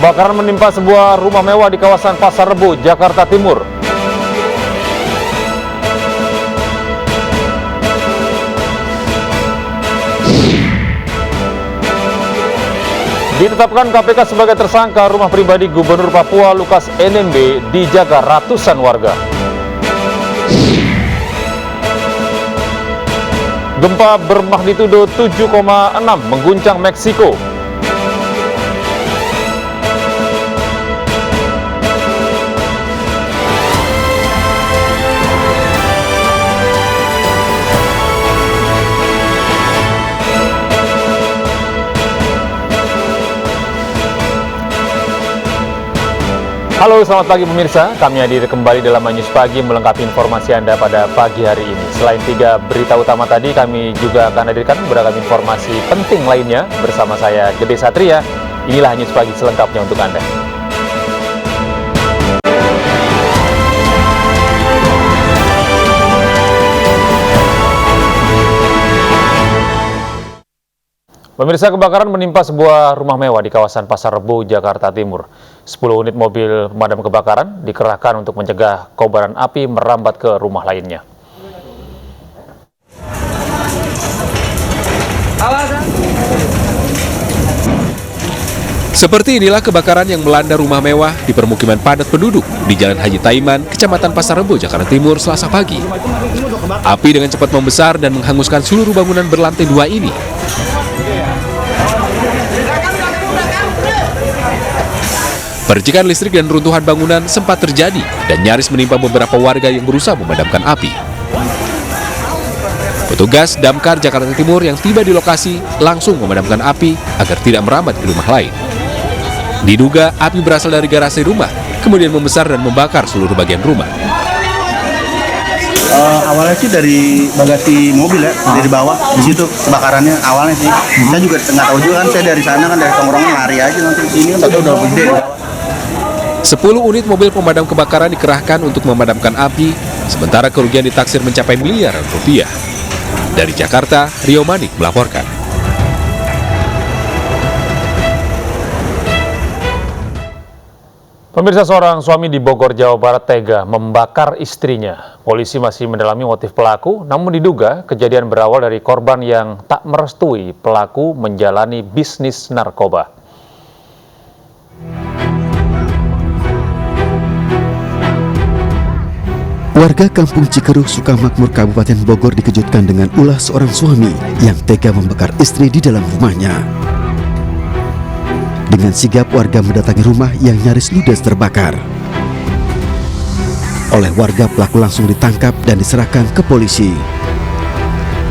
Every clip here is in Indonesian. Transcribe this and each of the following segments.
Kebakaran menimpa sebuah rumah mewah di kawasan Pasar Rebo, Jakarta Timur. Ditetapkan KPK sebagai tersangka, rumah pribadi Gubernur Papua Lukas NMB dijaga ratusan warga. Gempa bermagnitudo 7,6 mengguncang Meksiko. Halo, selamat pagi pemirsa. Kami hadir kembali dalam News Pagi melengkapi informasi Anda pada pagi hari ini. Selain 3 berita utama tadi, kami juga akan hadirkan beragam informasi penting lainnya bersama saya, Gede Satria. Inilah News Pagi selengkapnya untuk Anda. Pemirsa, kebakaran menimpa sebuah rumah mewah di kawasan Pasar Rebo, Jakarta Timur. 10 unit mobil pemadam kebakaran dikerahkan untuk mencegah kobaran api merambat ke rumah lainnya. Seperti inilah kebakaran yang melanda rumah mewah di permukiman padat penduduk di Jalan Haji Taiman, Kecamatan Pasar Rebo, Jakarta Timur, Selasa pagi. Api dengan cepat membesar dan menghanguskan seluruh bangunan berlantai 2 ini. Percikan listrik dan runtuhan bangunan sempat terjadi dan nyaris menimpa beberapa warga yang berusaha memadamkan api. Petugas Damkar Jakarta Timur yang tiba di lokasi langsung memadamkan api agar tidak merambat ke rumah lain. Diduga api berasal dari garasi rumah, kemudian membesar dan membakar seluruh bagian rumah. Awalnya sih dari bagasi mobil ya, dari bawah, di situ kebakarannya awalnya sih. Saya juga nggak tahu juga kan, saya dari sana kan dari tongkrongan lari aja nanti ke sini, tapi udah gede. 10 unit mobil pemadam kebakaran dikerahkan untuk memadamkan api, sementara kerugian ditaksir mencapai miliaran rupiah. Dari Jakarta, Rio Manik melaporkan. Pemirsa, seorang suami di Bogor, Jawa Barat tega membakar istrinya. Polisi masih mendalami motif pelaku, namun diduga kejadian berawal dari korban yang tak merestui pelaku menjalani bisnis narkoba. Warga Kampung Cikeruh, Sukamakmur, Kabupaten Bogor dikejutkan dengan ulah seorang suami yang tega membakar istri di dalam rumahnya. Dengan sigap warga mendatangi rumah yang nyaris ludes terbakar. Oleh warga, pelaku langsung ditangkap dan diserahkan ke polisi.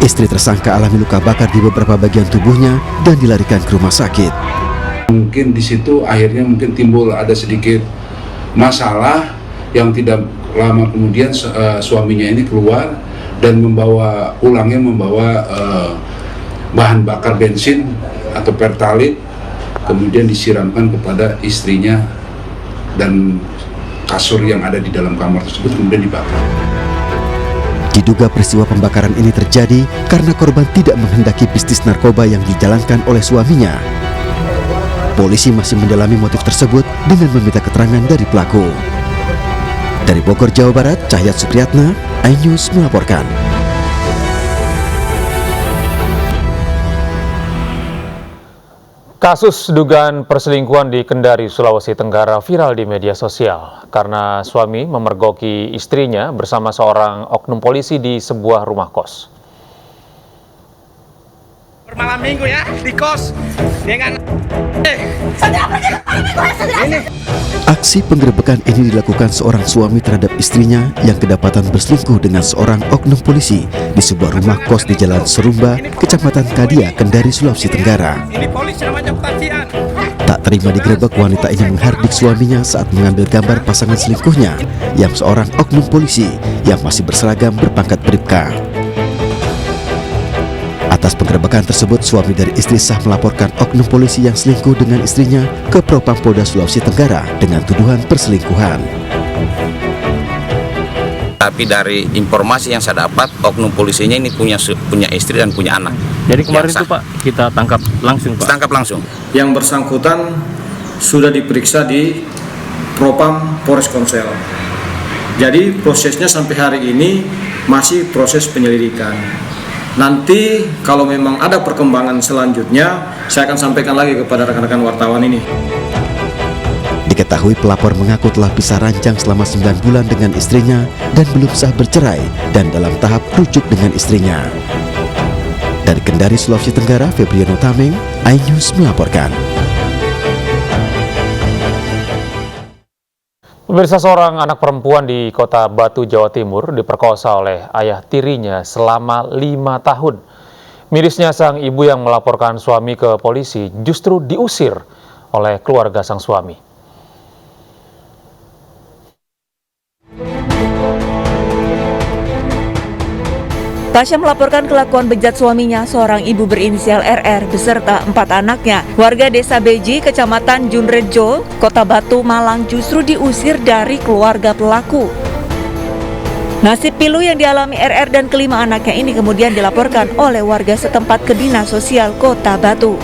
Istri tersangka alami luka bakar di beberapa bagian tubuhnya dan dilarikan ke rumah sakit. Mungkin di situ akhirnya mungkin timbul ada sedikit masalah yang tidak lama kemudian suaminya ini keluar dan membawa bahan bakar bensin atau pertalit, kemudian disiramkan kepada istrinya dan kasur yang ada di dalam kamar tersebut kemudian dibakar. Diduga peristiwa pembakaran ini terjadi karena korban tidak menghendaki bisnis narkoba yang dijalankan oleh suaminya. Polisi masih mendalami motif tersebut dengan meminta keterangan dari pelaku. Dari Bogor, Jawa Barat, Cahyat Supriyatna, iNews melaporkan. Kasus dugaan perselingkuhan di Kendari, Sulawesi Tenggara viral di media sosial karena suami memergoki istrinya bersama seorang oknum polisi di sebuah rumah kos. Bermalam minggu ya di kos dengan Aksi penggerebekan ini dilakukan seorang suami terhadap istrinya yang kedapatan berselingkuh dengan seorang oknum polisi di sebuah rumah kos di Jalan Serumba, Kecamatan Kadia, Kendari, Sulawesi Tenggara. Tak terima digerebek, wanita ini menghardik suaminya saat mengambil gambar pasangan selingkuhnya yang seorang oknum polisi yang masih berseragam berpangkat bribka. Atas penggerebekan tersebut, suami dari istri sah melaporkan oknum polisi yang selingkuh dengan istrinya ke Propam Polda Sulawesi Tenggara dengan tuduhan perselingkuhan. Tapi dari informasi yang saya dapat, oknum polisinya ini punya istri dan punya anak. Jadi kemarin itu Pak, kita tangkap langsung Pak? Tangkap langsung. Yang bersangkutan sudah diperiksa di Propam Polres Konsel. Jadi prosesnya sampai hari ini masih proses penyelidikan. Nanti kalau memang ada perkembangan selanjutnya, saya akan sampaikan lagi kepada rekan-rekan wartawan ini. Diketahui pelapor mengaku telah pisah ranjang selama 9 bulan dengan istrinya dan belum sah bercerai dan dalam tahap rujuk dengan istrinya. Dari Kendari, Sulawesi Tenggara, Febriano Tameng, iNews melaporkan. Pemirsa, seorang anak perempuan di Kota Batu, Jawa Timur diperkosa oleh ayah tirinya selama 5 tahun. Mirisnya sang ibu yang melaporkan suami ke polisi justru diusir oleh keluarga sang suami. Tasya melaporkan kelakuan bejat suaminya, seorang ibu berinisial RR beserta 4 anaknya. Warga Desa Beji, Kecamatan Junrejo, Kota Batu, Malang justru diusir dari keluarga pelaku. Nasib pilu yang dialami RR dan kelima anaknya ini kemudian dilaporkan oleh warga setempat ke Dinas Sosial Kota Batu.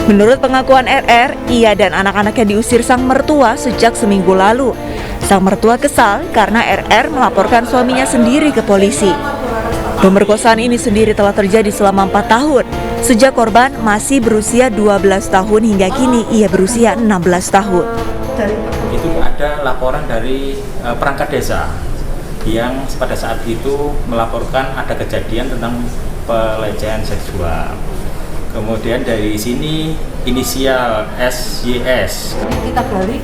Menurut pengakuan RR, ia dan anak-anaknya diusir sang mertua sejak seminggu lalu. Sang mertua kesal karena RR melaporkan suaminya sendiri ke polisi. Pemerkosaan ini sendiri telah terjadi selama 4 tahun. Sejak korban masih berusia 12 tahun hingga kini ia berusia 16 tahun. Itu ada laporan dari perangkat desa yang pada saat itu melaporkan ada kejadian tentang pelecehan seksual. Kemudian dari sini inisial SYS.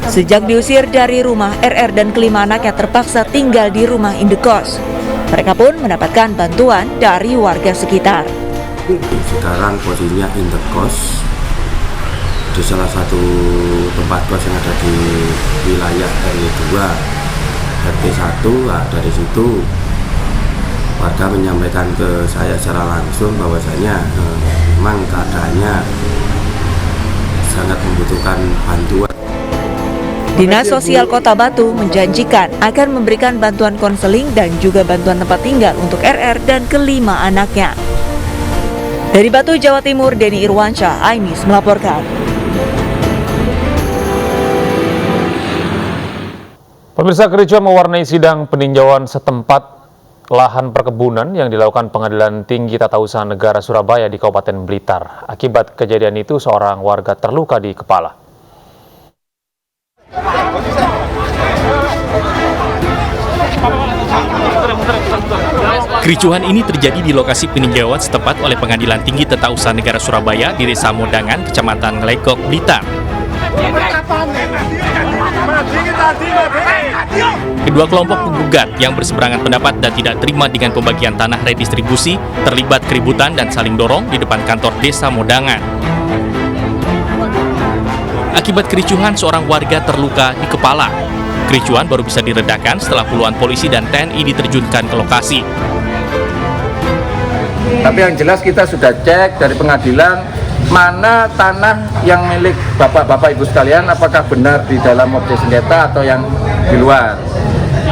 Sejak diusir dari rumah, RR dan kelima anaknya terpaksa tinggal di rumah indekos. Mereka pun mendapatkan bantuan dari warga sekitar. Sekarang posisinya indekos di salah satu tempat kos yang ada di wilayah RW 2 RT 1. Nah, dari situ warga menyampaikan ke saya secara langsung bahwasanya memang keadaannya sangat membutuhkan bantuan. Dinas Sosial Kota Batu menjanjikan akan memberikan bantuan konseling dan juga bantuan tempat tinggal untuk RR dan kelima anaknya. Dari Batu, Jawa Timur, Denny Irwansyah, iNews melaporkan. Pemirsa, kericuhan mewarnai sidang peninjauan setempat lahan perkebunan yang dilakukan Pengadilan Tinggi Tata Usaha Negara Surabaya di Kabupaten Blitar. Akibat kejadian itu, seorang warga terluka di kepala. Kericuhan ini terjadi di lokasi peninjauan setempat oleh Pengadilan Tinggi Tata Usaha Negara Surabaya di Desa Modangan, Kecamatan Ngelegok, Blitar. Kedua kelompok penggugat yang berseberangan pendapat dan tidak terima dengan pembagian tanah redistribusi terlibat keributan dan saling dorong di depan kantor Desa Modangan. Akibat kericuhan, seorang warga terluka di kepala. Kericuhan baru bisa diredakan setelah puluhan polisi dan TNI diterjunkan ke lokasi. Tapi yang jelas kita sudah cek dari pengadilan mana tanah yang milik bapak-bapak ibu sekalian, apakah benar di dalam objek sengketa atau yang di luar.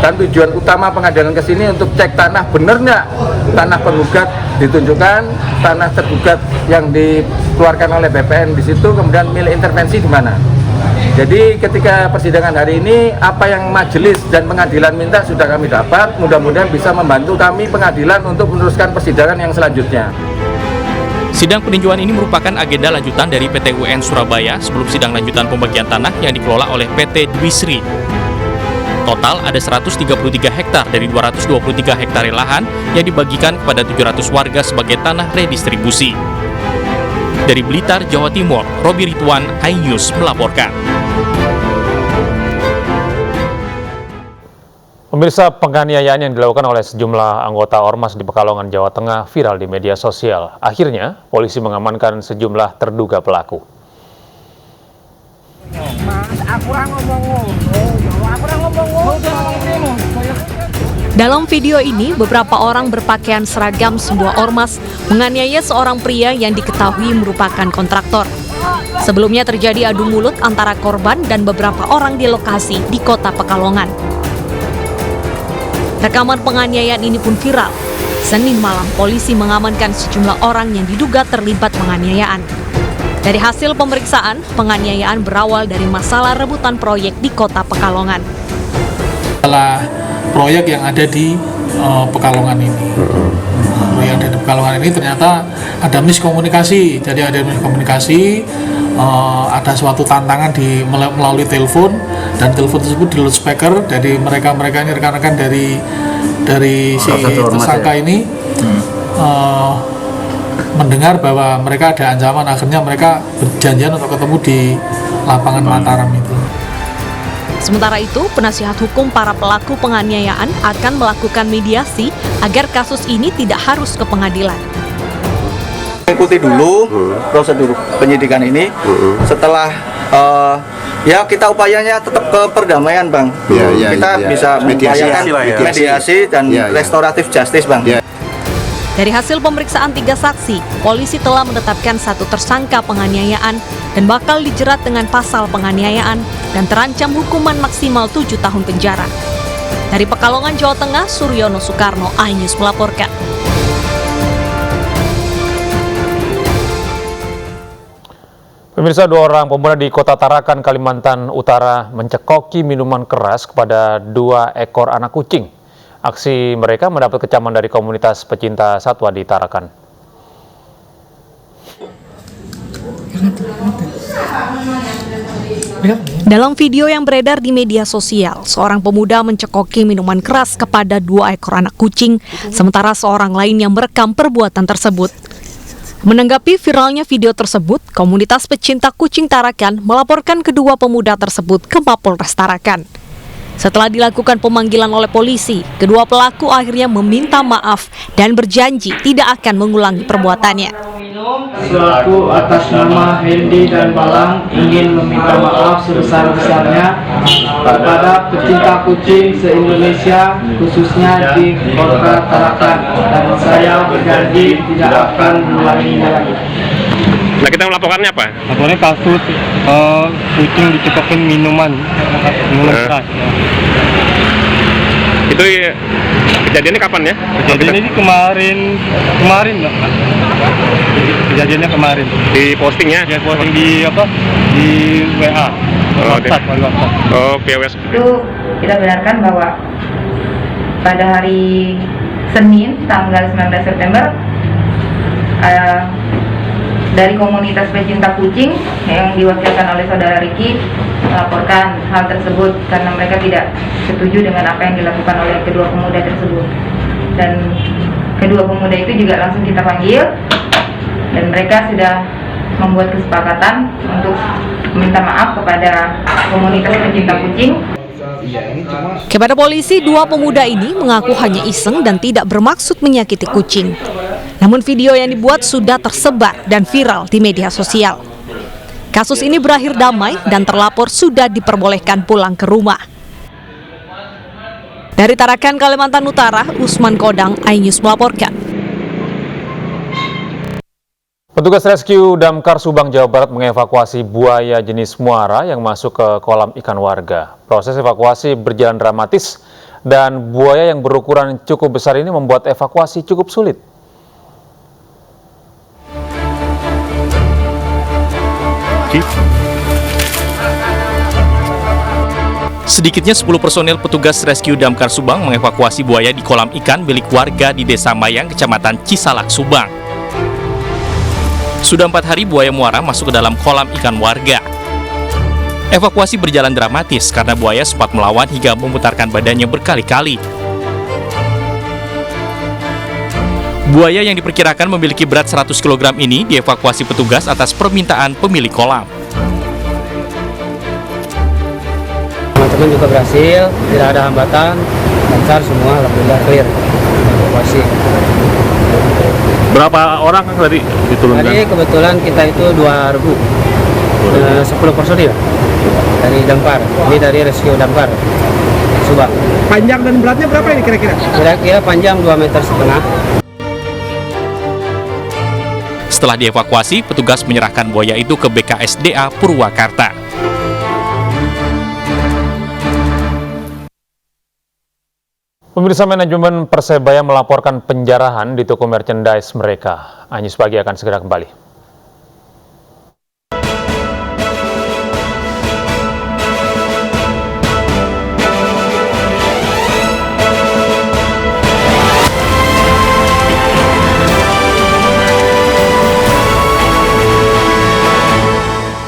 Dan tujuan utama pengadilan ke sini untuk cek tanah benar nggak tanah penggugat ditunjukkan, tanah tergugat yang dikeluarkan oleh BPN di situ, kemudian milik intervensi di mana. Jadi ketika persidangan hari ini, apa yang majelis dan pengadilan minta sudah kami dapat, mudah-mudahan bisa membantu kami pengadilan untuk meneruskan persidangan yang selanjutnya. Sidang peninjauan ini merupakan agenda lanjutan dari PT UN Surabaya sebelum sidang lanjutan pembagian tanah yang dikelola oleh PT Dwi Sri. Total ada 133 hektar dari 223 hektar lahan yang dibagikan kepada 700 warga sebagai tanah redistribusi. Dari Blitar, Jawa Timur, Robi Ridwan, iNews melaporkan. Pemirsa, penganiayaan yang dilakukan oleh sejumlah anggota Ormas di Pekalongan, Jawa Tengah viral di media sosial. Akhirnya, polisi mengamankan sejumlah terduga pelaku. Dalam video ini, beberapa orang berpakaian seragam sebuah ormas menganiaya seorang pria yang diketahui merupakan kontraktor. Sebelumnya terjadi adu mulut antara korban dan beberapa orang di lokasi di Kota Pekalongan. Rekaman penganiayaan ini pun viral. Senin malam, polisi mengamankan sejumlah orang yang diduga terlibat penganiayaan. Dari hasil pemeriksaan, penganiayaan berawal dari masalah rebutan proyek di Kota Pekalongan. Masalah proyek yang ada di Pekalongan ini. Proyek yang ada di Pekalongan ini ternyata ada miskomunikasi. Jadi ada miskomunikasi, ada suatu tantangan melalui telepon, dan telepon tersebut di loudspeaker. Jadi mereka ini rekan-rekan dari si tersangka ini mendengar bahwa mereka ada ancaman. Akhirnya mereka berjanjian untuk ketemu di lapangan Mataram itu. Sementara itu, penasihat hukum para pelaku penganiayaan akan melakukan mediasi agar kasus ini tidak harus ke pengadilan. Ikuti dulu prosedur penyidikan ini. Setelah ya kita upayanya tetap ke perdamaian, Bang. Kita bisa mengupayakan mediasi dan restoratif justice, Bang. Dari hasil pemeriksaan 3 saksi, polisi telah menetapkan 1 tersangka penganiayaan dan bakal dijerat dengan pasal penganiayaan dan terancam hukuman maksimal 7 tahun penjara. Dari Pekalongan, Jawa Tengah, Suryono Soekarno, iNews melaporkan. Pemirsa, 2 orang pemuda di Kota Tarakan, Kalimantan Utara mencekoki minuman keras kepada 2 ekor anak kucing. Aksi mereka mendapat kecaman dari komunitas pecinta satwa di Tarakan. Dalam video yang beredar di media sosial, seorang pemuda mencekoki minuman keras kepada 2 ekor anak kucing, sementara seorang lain yang merekam perbuatan tersebut. Menanggapi viralnya video tersebut, komunitas pecinta kucing Tarakan melaporkan kedua pemuda tersebut ke Mapolres Tarakan. Setelah dilakukan pemanggilan oleh polisi, kedua pelaku akhirnya meminta maaf dan berjanji tidak akan mengulangi perbuatannya. Selaku atas nama Hendy dan Balang ingin meminta maaf sebesar-besarnya kepada pecinta kucing se-Indonesia, khususnya di Kota Tarakan, dan saya berjanji tidak akan mengulanginya lagi. Nah, kita melaporkannya apa? Laporannya kasus kucing dicekokin minuman keras. Itu kejadiannya kapan ya? Kejadiannya ini kemarin Mbak. Kejadiannya kemarin. Di postingnya? Ya, posting di apa? Di WA. WhatsApp. Oke, Itu kita benarkan bahwa pada hari Senin tanggal 19 September dari komunitas pecinta kucing yang diwakilkan oleh saudara Riki melaporkan hal tersebut karena mereka tidak setuju dengan apa yang dilakukan oleh kedua pemuda tersebut, dan kedua pemuda itu juga langsung kita panggil dan mereka sudah membuat kesepakatan untuk meminta maaf kepada komunitas pecinta kucing. Kepada polisi, 2 pemuda ini mengaku hanya iseng dan tidak bermaksud menyakiti kucing. Namun video yang dibuat sudah tersebar dan viral di media sosial. Kasus ini berakhir damai dan terlapor sudah diperbolehkan pulang ke rumah. Dari Tarakan, Kalimantan Utara, Usman Kodang, iNews melaporkan. Petugas rescue Damkar Subang, Jawa Barat mengevakuasi buaya jenis muara yang masuk ke kolam ikan warga. Proses evakuasi berjalan dramatis dan buaya yang berukuran cukup besar ini membuat evakuasi cukup sulit. Sedikitnya 10 personel petugas rescue Damkar Subang mengevakuasi buaya di kolam ikan milik warga di Desa Mayang, Kecamatan Cisalak, Subang. Sudah 4 hari buaya muara masuk ke dalam kolam ikan warga. Evakuasi berjalan dramatis karena buaya sempat melawan hingga memutarkan badannya berkali-kali. Buaya yang diperkirakan memiliki berat 100 kg ini dievakuasi petugas atas permintaan pemilik kolam. Teman-teman juga berhasil, tidak ada hambatan, lancar semua, alhamdulillah clear evakuasi. Berapa orang kan tadi diturunkan? Tadi kebetulan kita itu 2.000, 10 personil dari Damkar, ini dari rescue Damkar Subang. Panjang dan beratnya berapa ini kira-kira? Kira-kira panjang 2,5 meter. Setelah dievakuasi, petugas menyerahkan buaya itu ke BKSDA Purwakarta. Pemirsa, manajemen Persebaya melaporkan penjarahan di toko merchandise mereka. iNews Pagi akan segera kembali.